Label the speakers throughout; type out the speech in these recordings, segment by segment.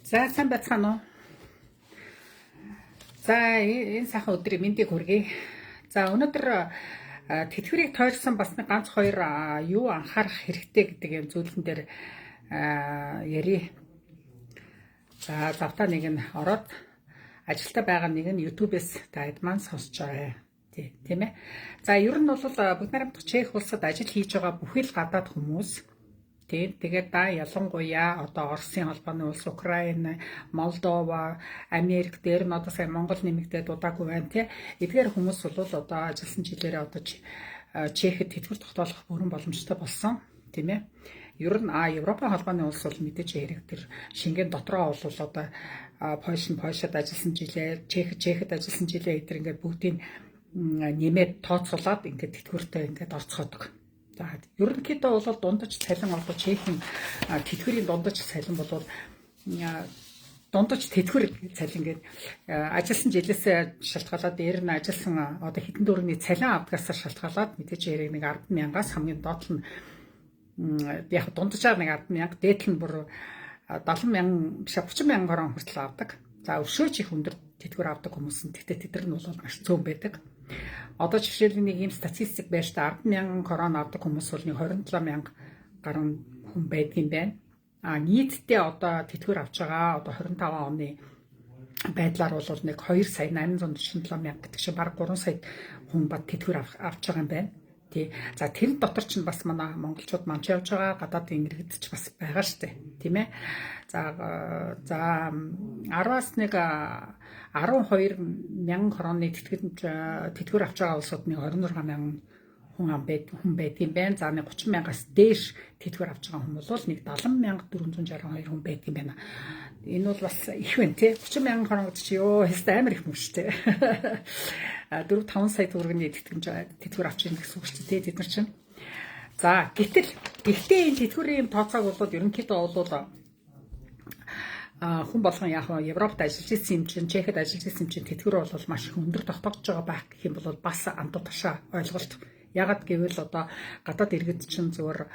Speaker 1: За сайн байцгаана уу. За энэ сайхан өдрийн мэндийг хүргэе. За өнөөдөр тэтгэврийг тойрсон бас нэг ганц хоёр юу анхаарах хэрэгтэй гэдэг юм зүйлэн дээр ярий. За завтаа нэг нь ороод ажилдаа байгаа нэг нь YouTube-с таад маань сонсож байгаа. Тийм ээ. За ер нь бол Бүгд найрамдах Чех улсад ажил хийж байгаа бүхэл гадаад хүмүүс тэгээд ялангуяа одоо Оросын холбооны улс, Украин, Молдова, Америк дээр нь одоо сайн Монгол нэмэгдээд удаагүй байна тий. Эдгээр хүмүүс бол одоо ажилласан жилээрээ одоо Чехэд тэтгэвэр тогтоолох бүрэн боломжтой болсон тийм ээ. Ер нь Европын холбооны улс бол мэдээж хэрэг тэр Шенген дотроо бол одоо Польшад ажилласан жилээ, Чехэд ажилласан жилээ эдгээр ингээд бүгдийг нэмээд тооцоолоод ингээд тэтгэвэртэй ингээд орцгоодог. За ерөнхийдөө бол дундаж цалин одоо Чехийн тэтгэврийн дундаж цалин бол дундаж тэтгэвэр цалин гэдэг ажилласан жилээс шалтгаалаад дээр нь ажилласан одоо хэдэн төгрөгийн цалин авдгаас шалтгаалаад мэдээж хэрэг нэг 10,000-аас хамгийн доод нь яг дундажаар нэг 10,000, дээдл нь бүр 70,000 биш 30,000 хорон хүртэл авдаг. За өршөөж их өндөр тэтгэвэр авдаг хүмүүс нь тэгтээ тэдэр нь бол маш цөөн байдаг. Одоо жишээлбэл нэг ийм статистик байж та 10,000 корона авдаг хүмүүс бол нэг 27,000 гаруй хүн байдгийн байна. Нийтдээ одоо тэтгэвэр авч байгаа одоо 25 оны байдлаар бол нэг 2,847,000 гэдэг чинь бараг 3 сая хүн бат тэтгэвэр авч байгаа юм байна. Тий. За тэр дотор чинь бас манай монголчууд манч явж байгаа гадаадын иргэд ч бас байгаа штэ. Тийм ээ. За 10-аас нэг 12,000 кроны тэтгэвэр авч байгаа улсууд нэг 26,000 хүн байдгийн байна. За нэг 30,000-аас дээш тэтгэвэр авч байгаа хүмүүс бол нэг 70,462 хүн байдгийн байна. Энэ бол бас их байна тий. 30,000 крон гэж чи ёо хэвээр амар их юм шүү дээ. 4-5 сая төгрөгийн тэтгэвэр авч ирнэ гэсэн үг шүү дээ. Тэд нар чинь. За гэхдээ энэ тэтгэврийн тооцоог бол ерөнхийдөө бол хүн болгон яг Европт ажиллаж ирсэн юм чинь, Чехэд ажиллаж ирсэн юм чинь тэтгэвэр бол маш их өндөр тогтоогдож байгаа байх гэх юм бол бас андуу ташаа ойлголт. Ягаад гэвэл одоо гадаад иргэд чинь зөвөр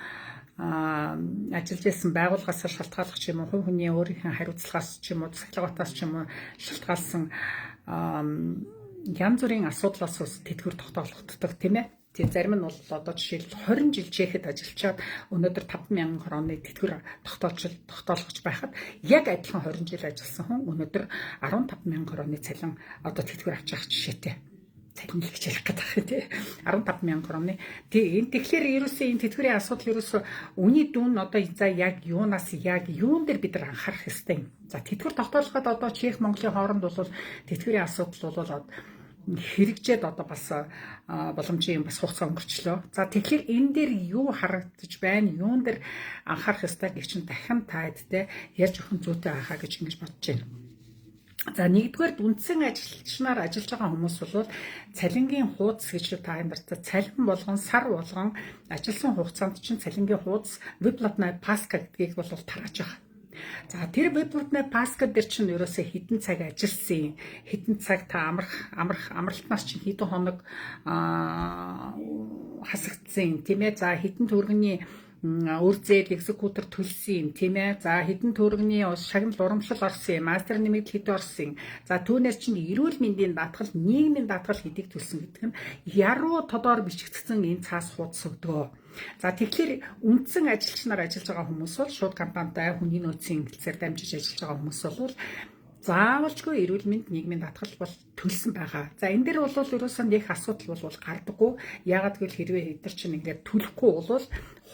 Speaker 1: ажиллаж ирсэн байгууллагаас шалтгааллах ч юм уу, хувь хүний өөрийнхөө хариуцлагаас ч юм уу, засаглагаатаас ч юм уу шалтгаалсан янз бүрийн асуудлаас ус тэтгэвэр тогтоогддог тийм ээ. Тэг зарим нь бол одоо жишээлбэл 20 жил Чехэд ажиллачаад өнөөдөр 5,000 кроны тэтгэвэр тогтоолгож байхад яг адилхан 20 жил ажилласан хүн өнөөдөр 15,000 кроны цалин одоо тэтгэвэр авч байгаа жишээтэй. Цалин л гэж хэлэх гээд байна тий. 15,000 кроны. Тэгэхээр ерөөсөө энэ тэтгэврийн асуудал ерөөсөө үний дүн одоо за яг юунаас яг юун дээр бид нар анхаарах ёстой юм. За тэтгэвэр тогтоолоход одоо Чех Монголын хооронд бол тэтгэврийн асуудал бол хэрэгжээд одоо бас боломжийн бас хугацаа өнгөрчлөө. За тэгэхээр энэ дээр юу харагдаж байна? Юун дээр анхаарах ёстой гэж чинь дахин таадтай ярьж өгөх зүйтэй байхаа гэж ингэж бодож байна. За нэгдүгээр үндсэн ажилчнаар ажиллаж байгаа хүмүүс бол цалингийн хуудас гэж та энэ дээр цалин болгон сар болгон ажилласан хугацаанд чинь цалингийн хуудас веб-платна Паска гэдгийг бол тарааж байгаа. За тэр веб-платна Паска дээр чинь ерөөсөө хэдэн цаг ажилласан, хэдэн цаг та амралтнаас чинь хэдэн хоног хасагдсан тийм ээ. За хэдэн төгрөгийн үр зээл экзекутор төлсөн юм тийм ээ. За хэдэн төгрөгийн шагнал урамшил орсон юм, мастер нэмэгдэл хэд орсон юм. За түүнээс чинь эрүүл мэндийн даатгал, нийгмийн даатгал хэдийг төлсөн гэдэг нь яруу тодоор бичигдсэн энэ цаас хуудас өгдөгөө. За тэгэхээр үндсэн ажилчнаар ажиллаж байгаа хүмүүс бол шууд компанитай хүний нөөцийн хэлцээр дамжиж ажиллаж байгаа хүмүүс бол заавалжгүй эрүүл мэнд нийгмийн даатгал бол төлсөн байгаа. За энэ дээр бол ерөөсөө нэг асуудал бол гардаггүй. Яагаад гэвэл хэрвээ хэдэр чинь ингээд төлөхгүй бол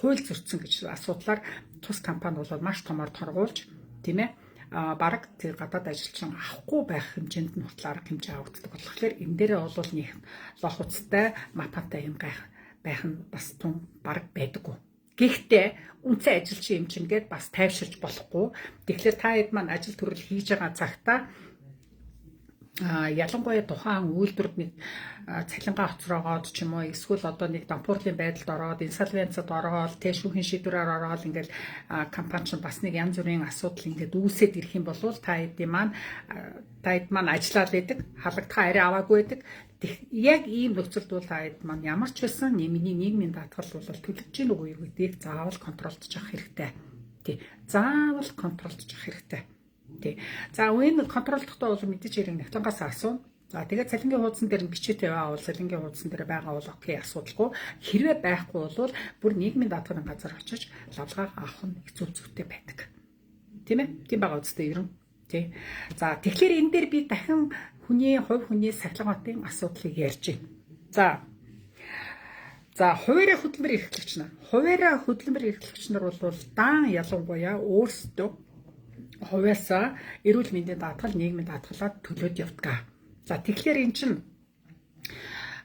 Speaker 1: хууль зөрчсөн гэж асуудлаар тус компани бол маш томоор торгуулж тийм ээ бараг тэр гадаад ажилчин авахгүй байх хэмжээнд нь хүртэл арга хэмжээ авагддаг болохоор энэ дээрээ бол нэг лох уцтай мапатай юм байх нь бас тун бараг байдаггүй. Гэхдээ үнцэн ажилчин юм чинь гээд бас тайвширч болохгүй. Тэгэхээр та хэд маань ажил төрөл хийж байгаа цагтаа ялангуяа тухайн үйлдвэрд нэг цалингаа хоцроогоод ч юм уу эсвэл одоо нэг дампуурлын байдалд ороод инсолвенцид ороод шүүхийн шийдвэрээр ороод ингээл компани ч бас нэг янз бүрийн асуудал ингээд үүсээд ирэх юм бол та хэд маань ажиллаад байдаг, халагдхаа арай аваагүй байдаг. Яг ийм нөхцөлд бол та хэд маань ямар ч байсан нийгмийн даатгал бол төлөж гин үгүй гэдгийг заавал контролдож авах хэрэгтэй. Заавал контролдож авах хэрэгтэй. Тий. За үеийн контролдохдоо бол мэдээж хэрэг нягтлангаас асууна. За тэгээд цалингийн хуудсан дээр нь бичээтэй байвал цалингийн хуудсан дээр байгаа бол окей асуудалгүй. Хэрвээ байхгүй бол бүр нийгмийн даатганы газар очиж лавлгаа авах нь хэцүү зүйтэй байдаг. Тийм ээ? Тийм байгаа үстэй ерөн. Тий. За тэгэхээр энэ дээр би дахин хувь хүний сахилгын асуудлыг ярьж байна. За хуваараа хөдөлмөр эрхлэгч нар. Хуваараа хөдөлмөр эрхлэгч нар бол даан ялангуяа өөрсдөө хувьяасаа эрүүл мэндийн даатгал, нийгмийн даатгалаар төлөөд явдаг. За тэгэхээр эн чинь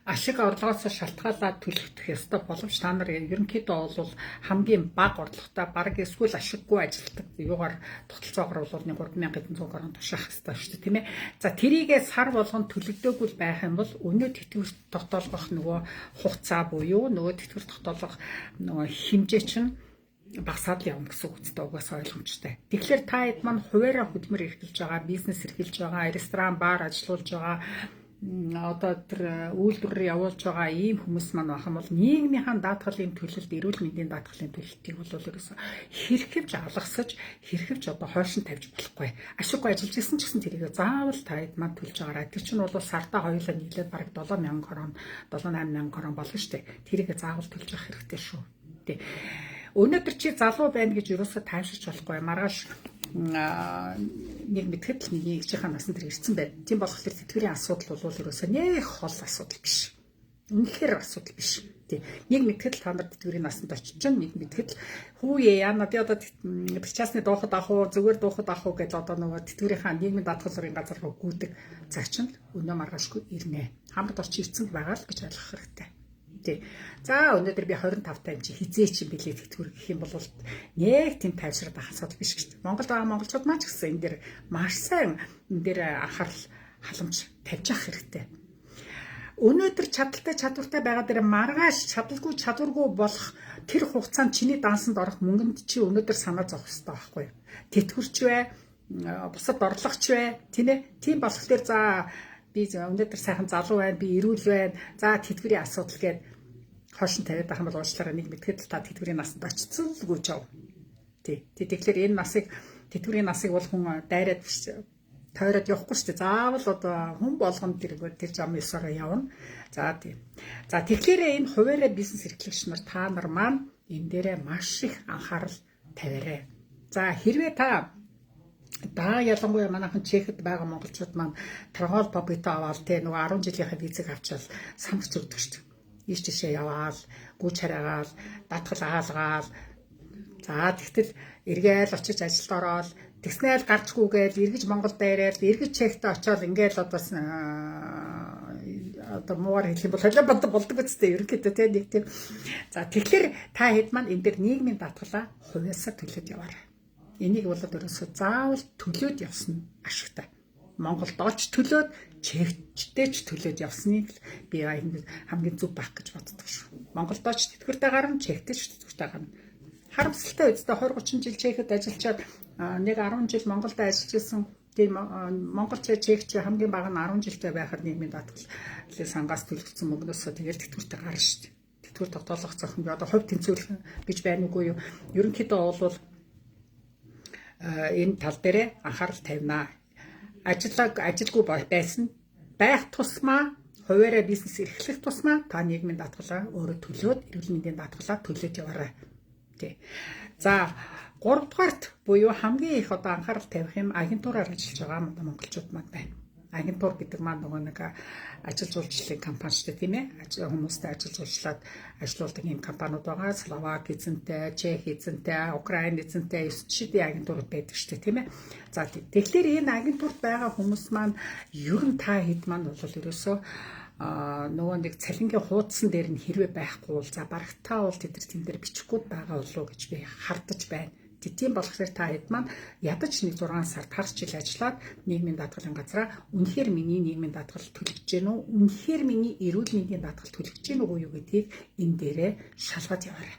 Speaker 1: ашиг орлогоос шалтгаалаад төлөгдөх ёстой боловч та нар ерөнхийдөө бол хамгийн бага орлоготой баг эсвэл ашиггүй ажилтдаг юугаар тогтолцоогоор бол 3100 гаруй тушаах ёстой шүү дээ тийм ээ. За тэрийгээ сар болгон төлөгдөөгүй байх юм бол өнөө тэтгэврт тогтоолгох нөгөө хугацаа буюу нөгөө тэтгэврт тогтоолгох нөгөө хэмжээ чинь багасаад явна гэсэн үгтэй угаасаа ойлгомжтой. Тэгэхээр та хэд маань хуваараа хөдөлмөр эрхэлж байгаа, бизнес эрхэлж байгаа, ресторан, бар ажиллуулж байгаа одоо тэр үйлдвэрээр явуулж байгаа ийм хүмүүс маань байх юм бол нийгмийн даатгалын төлөлт, эрүүл мэндийн даатгалын төлөлтийг бол ерөөсө хэрхэвж алгасаж, хэрхэвж одоо хойшин тавьж болохгүй. Ашиггүй ажиллаж исэн ч гэсэн тэрийг заавал та хэд маань төлж байгаарай. Тэр чинь бол сартаа хоёулаа нийлээд бараг 7000 крон, 78000 крон болно шүү дээ. Тэрийг заавал төлж явах хэрэгтэй шүү. Тэ. Өнөөдөр чи залуу байна гэж ерөөсө тайвширч болохгүй. Маргааш нэг мэдхэд л нэг ээжийнхаа насанд тэр ирсэн байна. Тийм болохоор тэтгэврийн асуудал бол ерөөсөө нэг хол асуудал биш. Үнэхээр асуудал биш. Тий. Нэг мэдхэд л та нар тэтгэврийн насанд очиж чинь нэг мэдхэд л хүүе яана би одоо причастны дооход авах уу зүгээр дооход авах уу гэж одоо нөгөө тэтгэврийнхаа нийгмийн даатгалын газар руу гүйдэг цаг чинь өнөө маргаашгүй ирнэ. Хамт орч ирсэн байгаа л гэж ойлгох хэрэгтэй. Тий. За өнөөдөр би 25 тань чи хизээ чи билет тэтгэвэр гэх юм бол нэг тийм тайвшраад байх асуудал биш гэж. Монголд байгаа монголчууд маань ч гэсэн энэ дэр маш сайн энэ дэр анхаарал халамж тавьж авах хэрэгтэй. Өнөөдөр чадвартай байгаа дээр маргааш чадваргүй болох тэр хугацаанд чиний дансанд орох мөнгөнд чи өнөөдөр санаа зовох хэрэгтэй байхгүй юу? Тэтгэвэрч бай, бусад орлогоч бай, тийм болохоор за би өнөөдөр сайхан залуу байна, би эрүүл байна. За тэтгэврийн асуудал гээд хойшин тавиад байх юм бол уучлаарай нэг мэдхэд л та тэтгэврийн насанд очсон л гүйж ав. Тий. Тэгэхээр энэ тэтгэврийн насыг бол хүн дайраад биш тойроод явахгүй шүү дээ. Заавал одоо хүн болгонд тэр зам ёсоор явна. За тий. За тэгэхээр энэ хуваараа бизнес эрхлэгч нар та нар маань энэ дээрээ маш их анхаарал тавиарай. За хэрвээ та ялангуяа манайхан Чехэд байгаа монголчууд маань торгоол попито аваад те нөгөө 10 жилийнхаа визэг авчаал самбарч өгдөг шүү дээ. Ийш тийшээ яваал, гүйж хараагаал, даатгал аалгаал. За тэгтэл эргээл очиж ажилд ороод тэгснээл гарчгүйгээл эргэж Монголд дайраад эргэж Чехтэй очиод ингээл одоо муугаар хэлэх юм бол холио болдог үстэй ерөнхийдөө те нэг тийм. За тэгэхээр та хэд маань энэ дэр нийгмийн даатгалаа хувьяасаа төлөөд яваарай. Энийг бол ерөөсөө заавал төлөөд явсан ашигтай. Монголд олж төлөөд, Чехтэй ч төлөөд явсныг би хамгийн зөв байх гэж боддог шүү. Монголд олж тэтгэвртэй гарна, Чехтэй ч тэтгэвртэй гарна. Харамсалтай үедээ 20-30 жил Чехэд ажиллачаад нэг 10 жил Монголд ажиллаж исэн тийм Монголч Чех хамгийн бага нь 10 жилтэй байхад нийгмийн даатгалын сангаас төлөгдсөн мөнгнөөсөө тэгэл тэтгэвртэй гарна шүү дээ. Тэтгэвэр тогтоолгох зохион одоо хувь тэнцвэрлэх гэж байна уугүй юу? Ерөнхийдөө бол энэ тал дээр анхаарал тавина. Ажилгүй байсан байх тусмаа хуваараа бизнес эрхлэх тусмаа та нийгмийн даатгалаа өөрөө төлөөд эрүүл мэндийн даатгалаа төлөөд яваарай. Тий. За 3 дугаарт буюу хамгийн их одоо анхаарал тавих юм агентураар ажиллаж байгаа монголчууд маань байна. Агентур гэдэг маань нөгөө нэг ажил жуулчлалын компани шүү дээ тийм ээ. Хүмүүстэй ажил жуулчлаад ажилладаг юм компаниуд байгаа. Словак эзэнтэй, Чех эзэнтэй, Украин эзэнтэй 9 шидийн агентурууд байдаг шүү дээ тийм ээ. За тэгэхээр энэ агентурт байгаа хүмүүс маань ер нь та хэд маань бол ерөөсөө нөгөө нэг цалингийн хуудсан дээр нь хэрвээ байхгүй бол за барагтаа бол тэд нар тэн дээр бичихгүй байгаа болов гэж би хардаж байна. Тийм болохоор та хэд маань ядаж нэг 6 сард хагас жил ажиллаад нийгмийн даатгалын газраа үнэхээр миний нийгмийн даатгал төлөгдөж гэнэ үү? Үнэхээр миний эрүүл мэндийн даатгал төлөгдөж гэнэ үү юу гэдгийг энэ дээрээ шалгаад яваарай.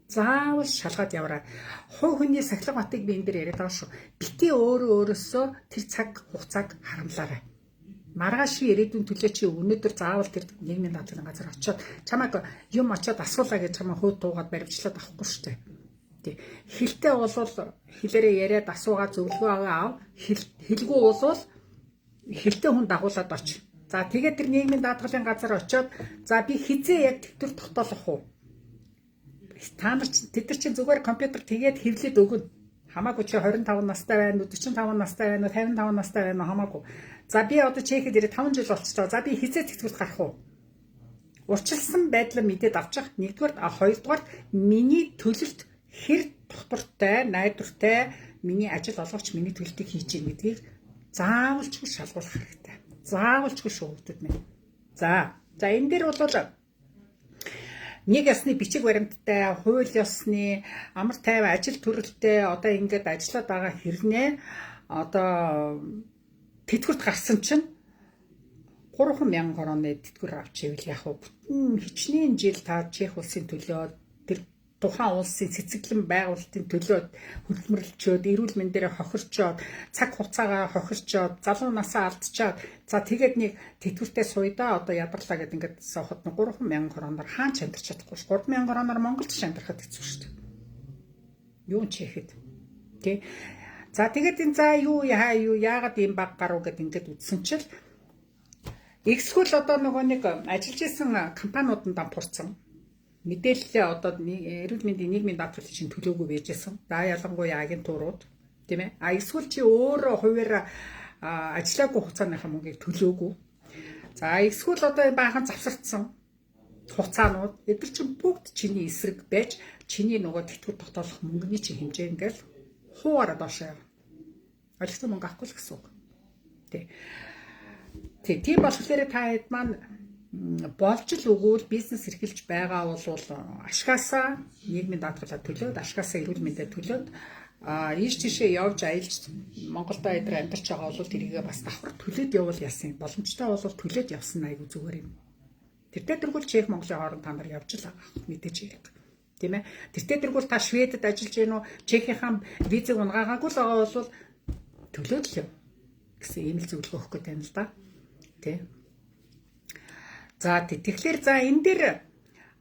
Speaker 1: Заавал шалгаад яваарай. Хувь хүний сахилга батыг би энэ дээр яриад байгаа шүү. Битгий өөрөөсөө тэр цаг хугацааг харамлаарай. Маргааш ирээдүйн төлөө чи өнөөдөр заавал тэр нийгмийн даатгалын газар очиод чамайг юм очиод асуулаа гэж чамаа хөөд туугаад баримтлаад авахгүй шүү дээ. Тий. Хилтэй бол хэлээрээ яриад асуугаа зөвлөгөө ав. Хэлгүй бол хилтэй хүн дагуулад оч. За тэгээд тэр нийгмийн даатгалын газар очиод за би хизээ яг тэтгүр тогтоолох уу? Та нар тэд нар чинь зүгээр компьютер тэгээд хэвлээд өгнө. Хамаагүй чи 25 настай байна уу, 45 настай байна уу, 55 настай байна уу хамаагүй. За би одоо чехэд ирээд 5 жил болчихлоо. За би хизээ тэтгүрт гарах уу? Урчилсан байдлаа мэдээд авчих. Нэгдүгээр, хоёрдугаар миний төлөлт хэр тогтвортой, найдвартай миний ажил олгогч миний төлөлтийг хийж ийн гэдгийг заавалчгүй шалгуулах хэрэгтэй. Заавалчгүй шүү хүмүүс минь. За энэ дээр бол нэг ясны бичиг баримттай, хууль ёсны, амар тайван ажил төрөлтэй одоо ингээд ажиллаад байгаа хэрнээ одоо тэтгэврт гарсан чинь 3,000 орны тэтгэвэр авч ивэл яг бүтэн хичнээн жил та Чех улсын төлөө тэр тухайн улсын цэцэглэн байгуулалтын төлөө хөдөлмөрлөчөөд, эрүүл мэндээр хохирчоод, цаг хугацаагаа хохирчоод, залуу насаа алдчихад, за тэгээд нэг тэтгэвртээ суйдаа одоо ядарлаа гэд ингээд сохот 3,000 орноор хаан ч амьдарч чадахгүй ш. 3,000 орноор Монголд ч амьдрахад хэцүү шүү дээ. Юу Чехэд. Тэ. За тэгээд энэ за юу яагаад ийм баг гарав гэд ингээд үтсэн чил X-хөл одоо нөгөө нэг ажиллаж исэн компаниуд нь дампуурсан. Мэдээлэлээ одоо эрүүл мэндийн нийгмийн даатгалын чинь төлөөгүй байжсэн. За ялангуяа агентурууд тийм ээ. X-хөл чи өөрөө хуваараа ажиллаагүй хугацааныхаа мөнгийг төлөөгүй. За X-хөл одоо баахан завсардсан хугацаанууд эдгээр чинь бүгд чиний эсрэг байж чиний нөгөө тэтгэвэр тогтоолох мөнгөний чинь хэмжээ ингээл хууаараа доошоо явна. Ойлгосон мөнгө авахгүй л гэсэн үг. Тийм болохоор та хэд маань болж л өгвөл бизнес эрхэлж байгаа бол ашгаасаа нийгмийн даатгалаа төлөөд ашгаасаа эрүүл мэндэд төлөөд ийш тийшээ явж аялж Монголд эдгээр амьдарч байгаа бол тэрийгээ бас давхар төлөөд явал яасан боломжтой бол төлөөд явсан айгу зүгээр юм. Тэртээ тэргүүл Чех Монголын хооронд та нар явж л байгаа мэдээж хэрэг. Тийм ээ. Тэртээ тэргүүл та Шведэд ажиллаж гэнэ үү? Чехийнхаа визэг унгаагаагүй л байгаа бол төлөөд л яв гэсэн ийм л зөвлөгөө өгөх гэдэг юм л да. Тэ. За тэгэхээр за энэ дээр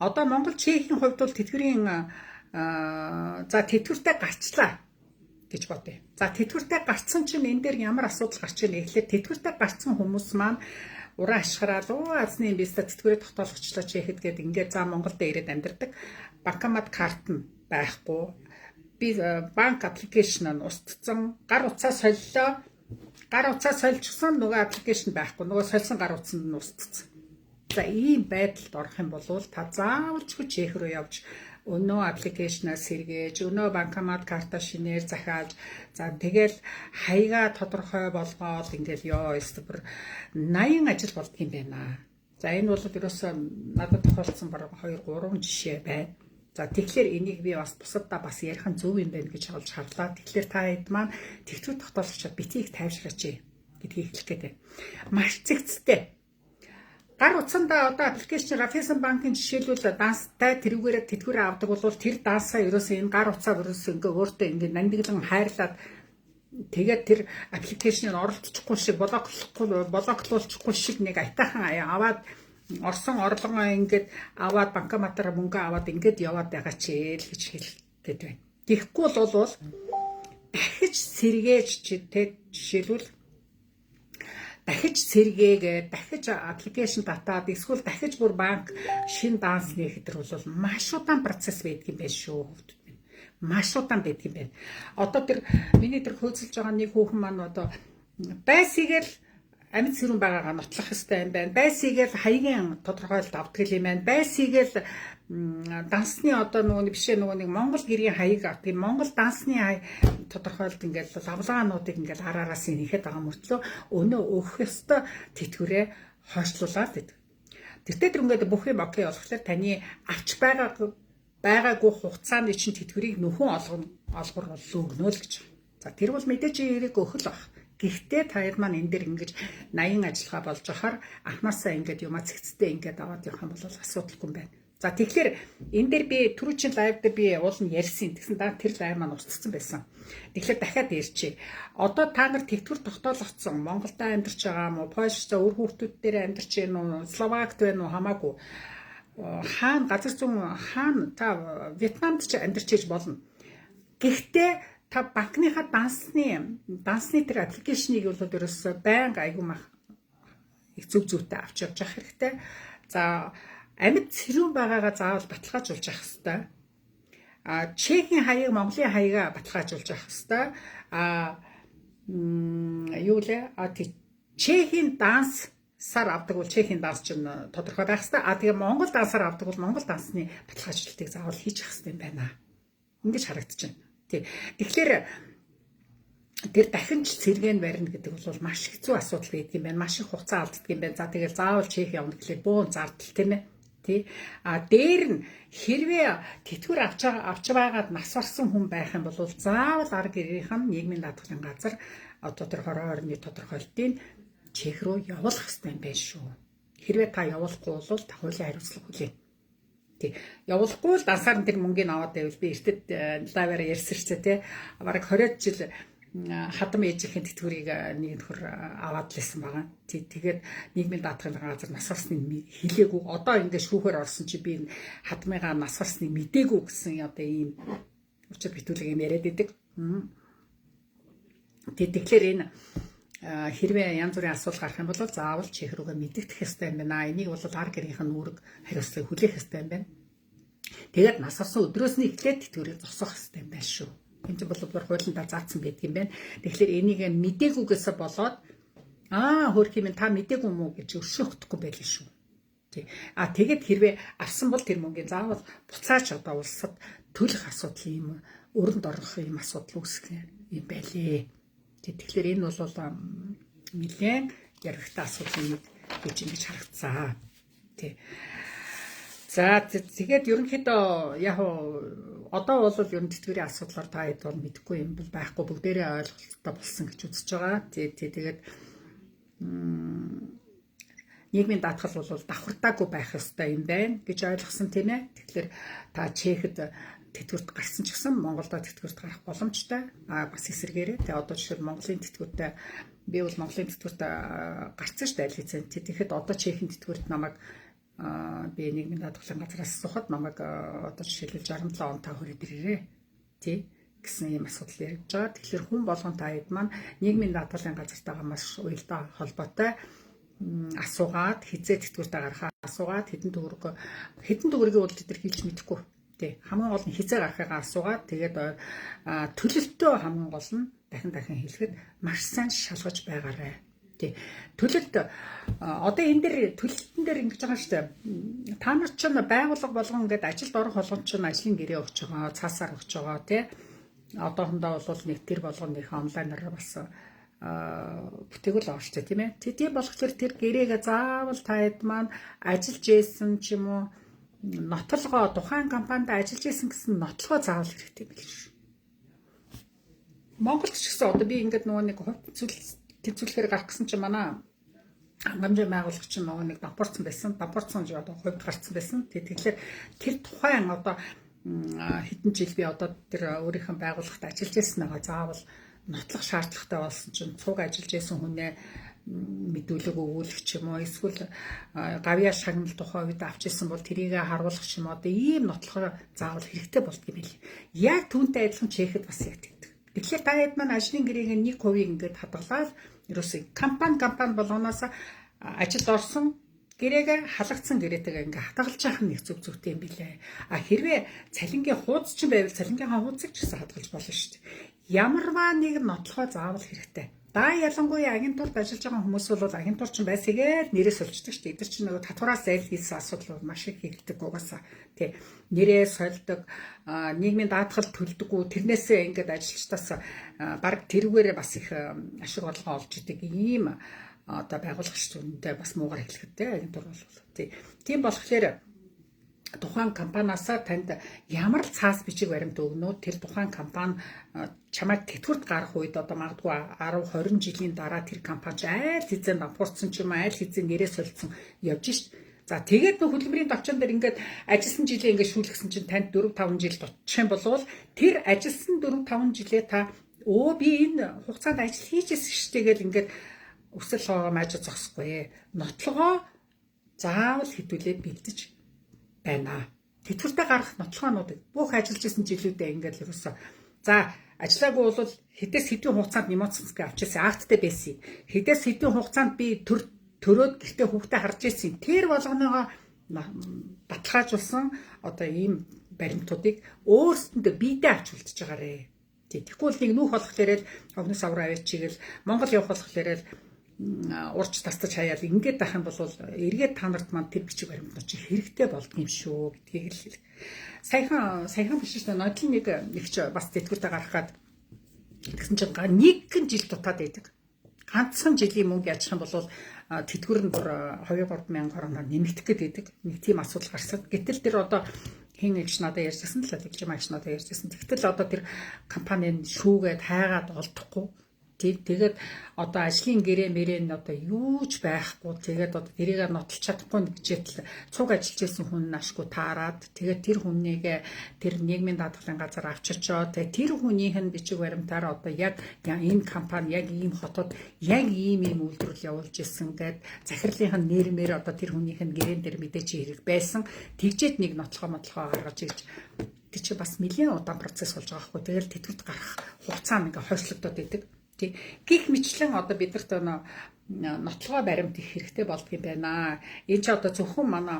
Speaker 1: одоо Монгол Чехийн хувьд бол тэтгэврийн за тэтгэвртэй гарчлаа гэж бодъё. За тэтгэвртэй гарцсан чинь энэ дээр ямар асуудал гарч ийнэ гэхлээр тэтгэвртэй гарцсан хүмүүс маань ураа ашгараад азны инвестор тэтгэврээ тогтоолгочлоо Чехэд гээд ингээд за Монголд ирээд амьдардаг. Банкомат карт нь байхгүй. Би банк аппликейшн нь устцсан, гар утсаа солилоо. Гар утсаа сольчихсон нөгөө аппликейшн байхгүй. Нөгөө сольсон гар утсанд нь устцсан. За ийм байдалд орох юм бол та заавалчгүй Чех руу явж өнөө аппликейшнаас сэргээж, өнөө банкомат карта шинээр захиалж, за тэгэл хаягаа тодорхой болгоод ингээл ёо 80 ажил болдго юм байна. За энэ бол ерөөсөө надад тохиолдсон бараг 2-3 жишээ байна. За тэгэхээр энийг би бас бусаддаа бас ярих нь зөв юм байна гэж олж харлаа. Тэгэхээр та хэд маань тэтгэврийн тогтоолгочдод битгий тайвшраач гэдгийг хэлэх гээд. Маш цэгцтэй. Гар утсандаа одоо аппликейшн Raiffeisen банкын жишээлбэл данстай тэрүүгээр тэтгэврээ авдаг бол тэр дансаа ерөөсөө энэ гар утсаа ерөөсөө ингээ өөртөө ингээ нандиглан хайрлаад тэгээд тэр аппликейшнийг оролцохгүй шиг блоклуулчихгүй шиг нэг айтайхан аваад орсон орлогоо ингээд аваад банкоматаараа мөнгө аваад ингээд яваад байгаа ч л гэж хэлгээд байна. Тэгэхгүй бол дахиж сэргээж тэг жишээлбэл дахиж сэргээгээд дахиж аппликейшн татаад эсвэл дахиж бүр банк шин данс нэхэд бол маш удаан процесс байдаг юм байна шүү. Маш удаан байдаг юм байна. Одоо тэр миний тэр хөөцөлж байгаа нэг хүүхэн маань одоо байсгээл амьд сэрүүн байгаагаа нотлох хэрэгтэй юм байна. Байсгээл хаягийн тодорхойлолт авдаг юм байна. Байсгээл дансны одоо нөгөө бишээ нөгөө нэг Монгол гэрийн хаяг авдаг. Монгол дансны тодорхойлолт ингээд лавлагаануудыг ингээд араараас нэхэд байгаа мөртлөө өнөө өөх ёстой тэтгэврээ хойшлуулаад байдаг. Тэртээ тэр ингээд бүх юм окей болохоор таны авч байгаагүй хугацааны чинь тэтгэврийг нөхөн олгор өгнө л гэж. За тэр бол мэдээж эрийг өөхөл баг. Гэхдээ таад маань энэ дээр ингэж 80 ажиллагаа болж ахаар анхнаасаа ингээд юмаа цэгцтэй ингээд аваад явах юм бол асуудалгүй юм байна. За тэгэхээр энэ дээр би түрүүчийн лайв дээр би уул нь ярьсан. Тэгсэн даа тэр лайв маань устцсан байсан. Тэгэхээр дахиад ярьчээ. Одоо та нар тэтгэвэр тогтоолгоцсон Монголд амьдарч байгаа юм уу? Польшд өөр хүүхдүүд дээр амьдарч байна уу? Словакт байна уу? Хамаагүй. Хаана газар зүүн хаана та Вьетнамд ч амьдарч иж болно. Гэхдээ та банкныхаа дансны тэр аппликейшнийг бол ерөөсөө байнга айгүй мах их зүйтэй авч явж явах хэрэгтэй. За амьд цэрүүн байгаагаа заавал баталгаажуулж явах хэрэгтэй. Чехийн хаяг Монголын хаягаа баталгаажуулж явах хэрэгтэй. Юу лээ? Чехийн дансаар авдаг бол чехийн данс ч тодорхой байх хэрэгтэй. Тэгээ Монгол дансаар авдаг бол Монгол дансны баталгаажуултыг заавал хийж явах хэрэгтэй юм байна. Ингэж харагдчихэв. Тэгэхээр тэр дахин ч цэргэн барина гэдэг бол маш хэцүү асуудал байдаг юм байна. Маш их хугацаа алддаг юм байна. За тэгэл заавал чех явна гэхлээр буун зардал тийм ээ. Тий. Дээр нь хэрвээ тэтгэвэр авч байгаад нас барсан хүн байх юм бол заавал арга гэрийнх нь нийгмийн даатгалын газар одоо тэр хороо орны тодорхойлтын чех руу явуулах хэрэгтэй юм байна шүү. Хэрвээ та явуулахгүй бол та хуулийн хариуцлага хүлээнэ. Тий. Явуулахгүй л дансаар тэр мөнгөний аваад байвал би эртэд лаваар ярьсан шүү дээ тий. Бараг 20 жил хадам ээжийнхэн тэтгэврийг нэг нөхөр аваад лсэн байгаа. Тэгээд нийгмийн даатгалын газар нас барсныг хэлээгүй. Одоо ингээд шүүхээр орсон чи би хадмыгаа нас барсныг мэдээгүй гэсэн одоо ийм учир битүүлэг юм яриад идэг. Тэгэхээр энэ хэрвээ янз бүрийн асуудал гарах юм бол заавал чех рүүгээ мэдэгдэх ёстой юм байна. Энийг бол арга гэрийнх нь үүрэг хариуцлагыг хүлээх ёстой юм байна. Тэгээд нас барсан өдрөөс нь эхлээд тэтгэврийг зогсоох ёстой юм байна шүү. Энэ чинь бол хуулиндаа заасан байдаг юм байна. Тэгэхээр энийг мдэггүйгээс болоод хөрх юм та мдэггүй юм уу гэж өршөөхдөхгүй байлээ шүү. Тий. Тэгээд хэрвээ авсан бол тэр мөнгөний заавал буцаач одоо улсад төлөх асуудал юм өрөнд орох юм асуудал үүсэх юм байлээ. Тэгэхээр энэ бол нэлээд яригтай асуудал гэж ингэж харагдсан. Тий. За тэгээд ерөнхийдөө яг одоо бол ер нь тэтгэврийн асуудлаар та хэд бол мэдэхгүй юм бол байхгүй бүгдээрээ ойлголттой болсон гэж үзэж байгаа. Тэгээд нийгмийн даатгал бол давхардаагүй байх ёстой юм байна гэж ойлгосон тийм ээ. Тэгэхээр та чехэд тэтгэврт гарсан ч гэсэн Монголдо тэтгэврт гарах боломжтой. Бас эсэргээрээ тэгээ одоо жишээ нь Монголын тэтгэвртээ би бол Монголын тэтгэврт гарсан шүү дээ лиценз. Тэгэхэд одоо чехийн тэтгэврт намайг би нийгмийн даатгалын газраас асуухад намайг одоо жишээлбэл 67 он та хүрээд ирээрээ тий гэсэн юм асуудал ярьж байгаа. Тэгэхээр хүн болгон та хэд маань нийгмийн даатгалын газартайгаа маш уялдаа холбоотой асуугаад хизээ тэтгэвртээ гарахаа асуугаад хэдэн төгрөгийг бол тэд хэлж мэдэхгүй тий хамгийн гол нь хизээ гарахыгаа асуугаад тэгээд төлөлтөө хамгийн гол нь дахин хэлэхэд маш сайн шалгаж байгаарай. Төлөлт одоо энэ дээр төлөлтөн дээр ингэж байгаа шүү дээ. Та нар ч байгууллага болгон ингээд ажилд орох болгон ч ажлын гэрээ өгч байгаа, цаасаар өгч байгаа тий. Одоохондоо бол нэг тэр болгоныхоо онлайнаар бас бүтээгүүл байгаа шүү дээ тийм ээ. Тийм болохоор тэр гэрээгээ заавал та хэд маань ажиллаж ийсэн ч юм уу нотлогоо тухайн компанид ажиллаж ийсэн гэсэн нотлогоо заавал хэрэгтэй байл шүү. Монголд ч гэсэн одоо би ингээд нөгөө нэг тэнцвэрлэхээр гарах гэсэн чинь манай хангамжийн байгууллага чинь нөгөө нэг давпорцсон байсан. Давпорцсон одоо хувьд гарцсан байсан. Тэгэхээр тэр тухайн одоо хэдэн жил би одоо тэр өөрийнхөө байгууллагад ажиллаж байсан байгаа заавал нотлох шаардлагатай болсон чинь цуг ажиллаж байсан хүнээ мэдүүлэг өгүүлэх ч юм уу эсвэл гавьяа шагнал тухай үед авч ирсэн бол тэрийг харуулах ч юм уу одоо ийм нотлохоор заавал хэрэгтэй болдго юм билээ. Яг түүнтэй адилхан чехэд бас яг тэгдэг. Тэгэхээр та хэд маань ажлын гэрээг 1% ингээд хадгалаад ерөөсөө компани болгоноос ажилд орсон гэрээгээ халагдсан гэрээтэйгээ ингээд хадгалж яах нь их зүгтэй юм билээ. Хэрвээ цалингийн хуудас ч байвал цалингийнхаа хуудасыг ч гэсэн хадгалж болно шүү дээ. Ямарваа нэг нотлохоо заавал хэрэгтэй. Ялангуяа агентурт ажиллаж байгаа хүмүүс бол агентур ч байсгээд нэрээ сольждаг шүү дээ. Эдгээр чинь нөгөө татвараас зайл хийсэн асуудал бол маш их хэрэгдэг угаасаа. Тэ нэрээ сольдог, нийгмийн даатгал төлдөггүй, тэрнээсээ ингээд ажилчдаас баг тэрүүгээр бас их ашиг орлогоо олж идэг ийм одоо байгууллагч үнэндээ бас муугар хэлэхэд тэ агентур бол. Тийм болохоор тухайн компаниасаа танд ямар л цаас бичиг баримт өгнө тэр тухайн компани чамайг тэтгэврт гарах үед одоо магадгүй 10 20 жилийн дараа тэр компани айл хэзээ давхурсан ч юм айл хэзээ нэрээ солилцсон явж шít. За тэгээд нөх хөдөлмөрийн давчаан дээр ингээд ажилласан жилээ ингээд шүүлгсэн чинь танд 4 5 жил дутчих юм болвол тэр ажилласан 4 5 жилээ та би энэ хугацаанд ажил хийжсэн штэ гэл ингээд өсөл хоогоо мааж зогсохгүй. Нотлогоо заавал хэдүүлээ бэлдэж байна. Тэтгэвртээ гарах нотлохоонуудыг бүх ажиллаж исэн жилүүдээ ингээд ерөөсө За ажиллаагүй бол хэдээс хэдэн хугацаанд немоцск авчихсан акттай байсан. Хэдээс хэдэн хугацаанд би төрөөд гэртээ хүүхдээ харж ирсэн. Тэр болгоныгоо баталгаажуулсан одоо ийм баримтуудыг өөрсдөндөө биедээ авч үлдчихэж байгаарэ. Тэгэхгүй л нэг нүүх болохоор л овны савраа авчигээл Монгол явах болохоор л урч тастаж хаяал ингээд байх юм бол эргээд та нарт маань тэр бичиг баримтнууд чи хэрэгтэй болдго юм шүү гэдгийг хэлээ. Саяхан биш шүү дээ. Нодлын нэг ч бас тэтгэвртэй гаргахад тэгсэн чинь нэгэн жил дутаад байдаг. Ганцхан жилийн мөнгө яж юм бол тэтгэвэр нь бүр 2-3 мянган хороноор нэмэгдэх гэдэг нэг тийм асуудал гарсан. Гэтэл тэр одоо хин эгч надад ярьжсэн л л эгч надад ярьжсэн. Тэгтэл одоо тэр компанийн шүүгээд хайгаад олдохгүй. Тэгээд одоо ажлын гэрээ мэрэн одоо юу ч байхгүй. Тэгээд одоо тэрийг нотолч чадахгүй гэжээл цуг ажиллаж байсан хүн ашгүй таарад. Тэгээд тэр хүнийг тэр нийгмийн даатгалын газар авч очоод тэр хүнийх нь бичиг баримтаар одоо яг энэ компани яг ийм хотод яг ийм үйлдвэрлэл явуулж ирсэн гэд захирлынх нь нэрмээр одоо тэр хүнийх нь гэрээн дээр мэдээч хэрэг байсан. Тэгжээд нэг нотлохоо гаргаж ирж тэр чи бас нэлийн удаан процесс болж байгаа хгүй. Тэгэл тэтгэврт гарах хугацаа ингээ хойшлогдоод идэг. Гих мэтлэн одоо бидэрт нотлогоо баримт их хэрэгтэй болдго юм байна. Энэ ч одоо зөвхөн манай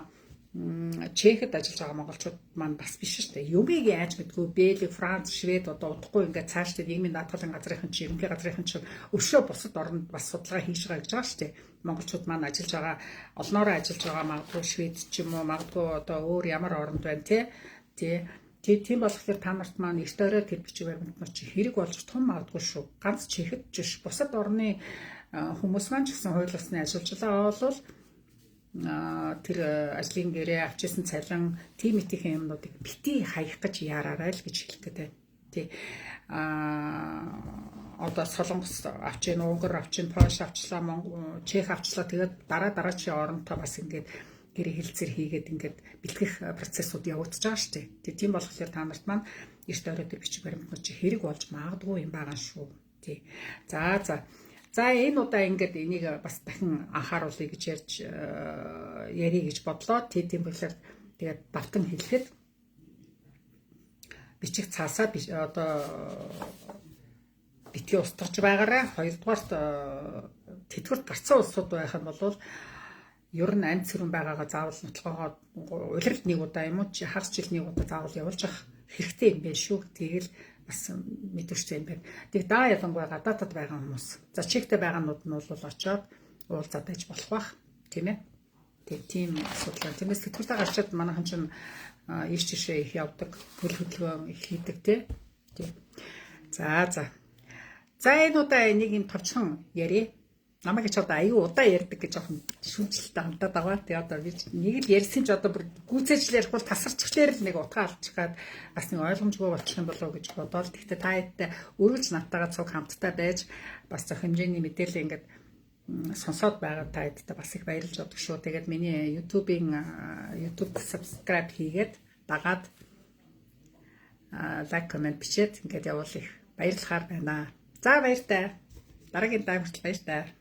Speaker 1: Чехэд ажиллаж байгаа монголчууд маань бас биш шүү дээ. Юмыг яаж мэдгүй Бэлэг, Франц, Швед одоо удахгүй ингээд цаашдаа нийгмийн даатгалын газрынхан чи ерөнхий газрынхан чи өшөө бусад орнд бас судалгаа хийж байгаа гэж байгаа шүү дээ. Монголчууд маань ажиллаж байгаа олноороо ажиллаж байгаа магадгүй Швед ч юм уу магадгүй одоо өөр ямар оронд байна тий. Тийм болохоор та нарт маань эрт орой тэр бичиг баримтнууд чи хэрэг болж том магадгүй шүү. Ганц Чехэд биш бусад орны хүмүүс маань ч гэсэн хууль ёсны ажиллажлаа бол тэр ажлын гэрээ авчирсан цалин тийм этийн юмнуудыг бити хаях гэж яараарай л гэж хэлэх гэдэг. Тий. Одоо Солонгос авч ийн, Унгар авч ийн, Польш авчлаа, Чех авчлаа тэгээд дараачийн оронтой бас ингээд гэрээ хэлцэр хийгээд ингээд бэлтгэх процессууд явагдаж байгаа шүү дээ. Тийм болохоор та нарт маань эрт орой тэр бичиг баримтнууд чи хэрэг болж магадгүй юм байгаа шүү. Тий. За энэ удаа ингээд энийг бас дахин анхааруулъя гэж ярих гэж бодлоо. Тийм болохоор тэгээд давтан хэлэхэд бичих цаасаа одоо битгий устгаж байгаарай. Хоёрдугаарт тэтгэврт гарцсан улсууд байх юм бол ер нь амт сэрүүн байгаагаа заавал нотлогоогоо улиралд нэг удаа юм уу чи хагас жил нэг удаа заавал явуулж авах хэрэгтэй юм байна шүү. Тэгэл бас мэдвэрчтэй юм байна. Тэг даа ялангуяа гадаадд байгаа хүмүүс. За чектэй байгаанууд нь бол очоод уулзаад байж болох бах тийм ээ. Тэг тийм асуудал. Тиймээс тэтгэвртээ гарчаад манайхан ч ийш тийшээ их явдаг, хөл хөдөлгөөн их хийдэг тийм. За энэ удаа нэг юм товчхон яриа. Намайг ч одоо аюу удаа ярьдаг гэж жоохон шүүмжлэлтэй хамтаад байгаа. Тэгээ одоо би нэг л ярьсан ч одоо бүр гүйцэжл ярих бол тасарчлаар л нэг утгаа алдчих гад бас нэг ойлгомжгүй болчих юм болов уу гэж бодоод. Гэхдээ та хэд өргөж натагаа цуг хамтдаа байж бас зөв хэмжээний мэдээлэл ингээд сонсоод байгаа та хэдтэй бас их баярлж бодох шүү. Тэгээд миний YouTube subscribe хийгээд дагаад лайк комент бичээд ингээд явуул их баярлахаар байна. За баяртай. Дараагийн даймарт баяртай.